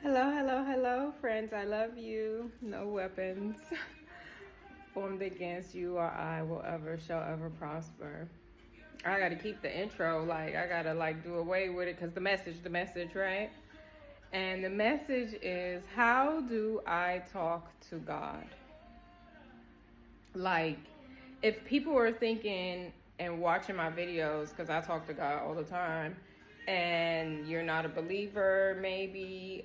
Hello, hello, hello, friends. I love you. No weapons formed against you or I will shall ever prosper. I gotta keep the intro. I gotta do away with it because the message, right? And the message is, how do I talk to God? If people were thinking and watching my videos, because I talk to God all the time, and you're not a believer, maybe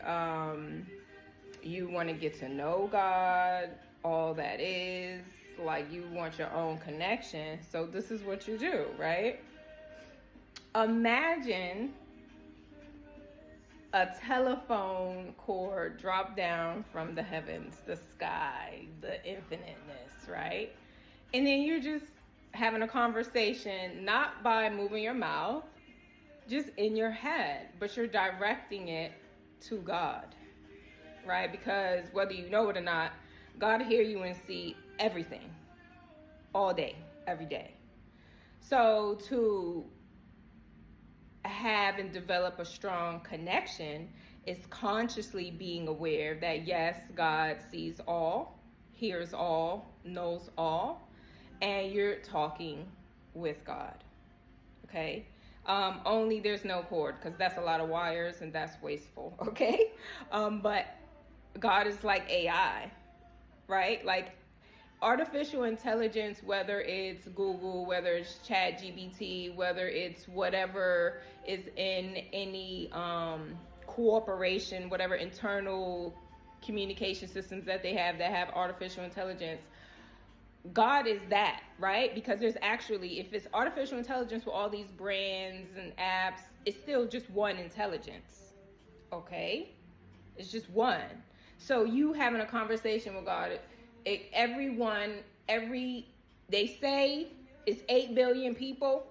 you want to get to know God, all that is, you want your own connection. So this is what you do, right? Imagine a telephone cord drop down from the heavens, the sky, the infiniteness, right? And then you're just having a conversation, not by moving your mouth, just in your head, but you're directing it to God, right? Because whether you know it or not, God hear you and see everything, all day, every day. So to have and develop a strong connection is consciously being aware that yes, God sees all, hears all, knows all, and you're talking with God, okay? Only there's no cord, because that's a lot of wires and that's wasteful, okay? But God is like AI, right? Like artificial intelligence, whether it's Google, whether it's ChatGPT, whether it's whatever is in any cooperation, whatever internal communication systems that they have that have artificial intelligence, God is that, right? Because there's actually, if it's artificial intelligence with all these brands and apps, it's still just one intelligence, okay? It's just one. So you having a conversation with God, they say it's 8 billion people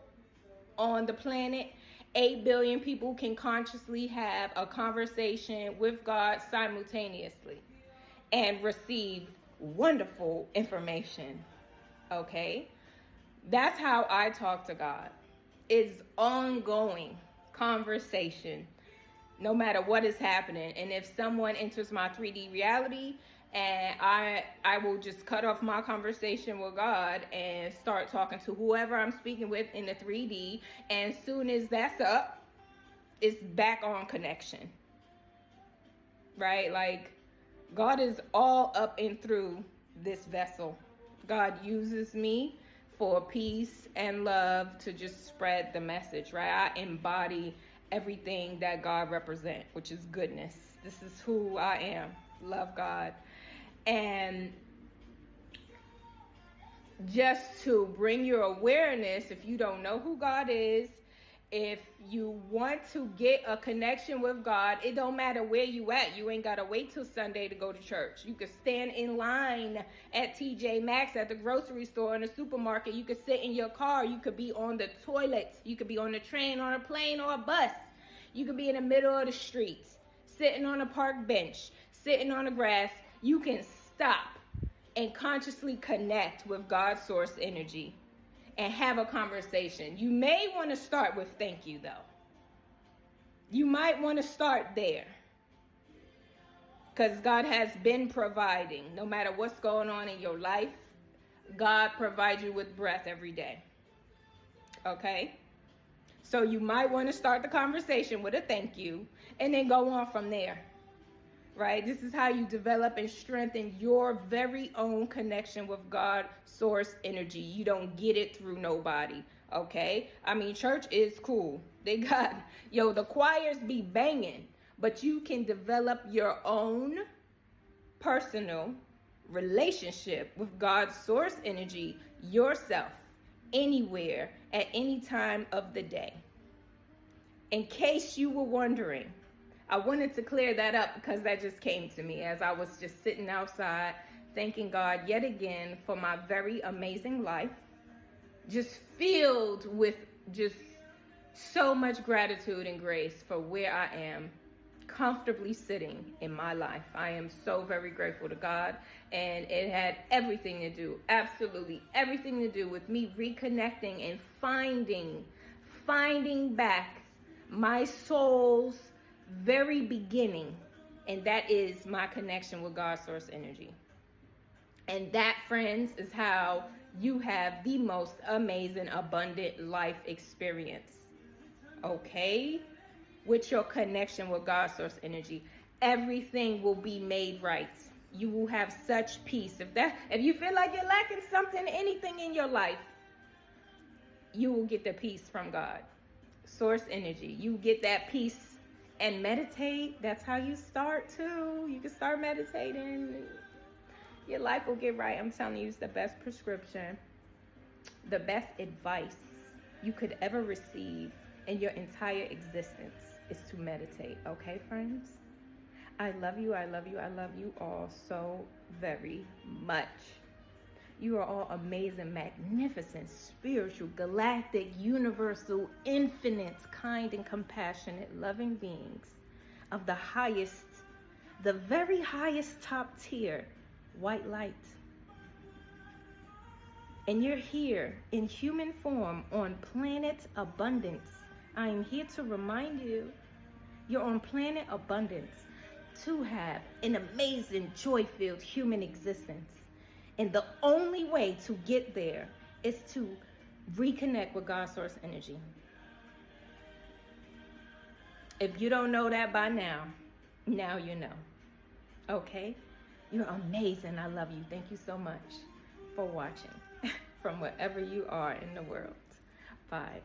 on the planet. 8 billion people can consciously have a conversation with God simultaneously and receive wonderful information, okay? That's how I talk to God. It's ongoing conversation, no matter what is happening. And if someone enters my 3D reality, and I will just cut off my conversation with God and start talking to whoever I'm speaking with in the 3D, and as soon as that's up, it's back on connection, right? God is all up and through this vessel. God uses me for peace and love to just spread the message, right? I embody everything that God represents, which is goodness. This is who I am. Love God. And just to bring your awareness, if you don't know who God is, if you want to get a connection with God, it don't matter where you at. You ain't got to wait till Sunday to go to church. You could stand in line at TJ Maxx, at the grocery store, in the supermarket. You could sit in your car. You could be on the toilet. You could be on the train, on a plane, or a bus. You could be in the middle of the street, sitting on a park bench, sitting on the grass. You can stop and consciously connect with God's source energy and have a conversation. You may want to start with thank you, though. You might want to start there, because God has been providing. No matter what's going on in your life, God provides you with breath every day, okay? So you might want to start the conversation with a thank you and then go on from there, right? This is how you develop and strengthen your very own connection with God, source energy. You don't get it through nobody, okay? I mean, church is cool. They got, the choirs be banging, but you can develop your own personal relationship with God's source energy yourself, anywhere, at any time of the day. In case you were wondering, I wanted to clear that up because that just came to me as I was just sitting outside, thanking God yet again for my very amazing life, just filled with just so much gratitude and grace for where I am comfortably sitting in my life. I am so very grateful to God, and it had everything to do, absolutely everything to do with me reconnecting and finding back my soul's very beginning And that is my connection with God source energy. And that, friends, is how you have the most amazing, abundant life experience. Okay? With your connection with God source energy, everything will be made right. You will have such peace. If you feel like you're lacking something, anything in your life, you will get the peace from God. Source energy. You get that peace and meditate. That's how you start too. You can start meditating. Your life will get right. I'm telling you, it's the best prescription. The best advice you could ever receive in your entire existence is to meditate. Okay, friends? I love you. I love you. I love you all so very much. You are all amazing, magnificent, spiritual, galactic, universal, infinite, kind, and compassionate, loving beings of the highest, the very highest top tier, white light. And you're here in human form on planet abundance. I am here to remind you, you're on planet abundance to have an amazing, joy-filled human existence. And the only way to get there is to reconnect with God's source energy. If you don't know that by now, now you know. Okay? You're amazing. I love you. Thank you so much for watching from wherever you are in the world. Bye.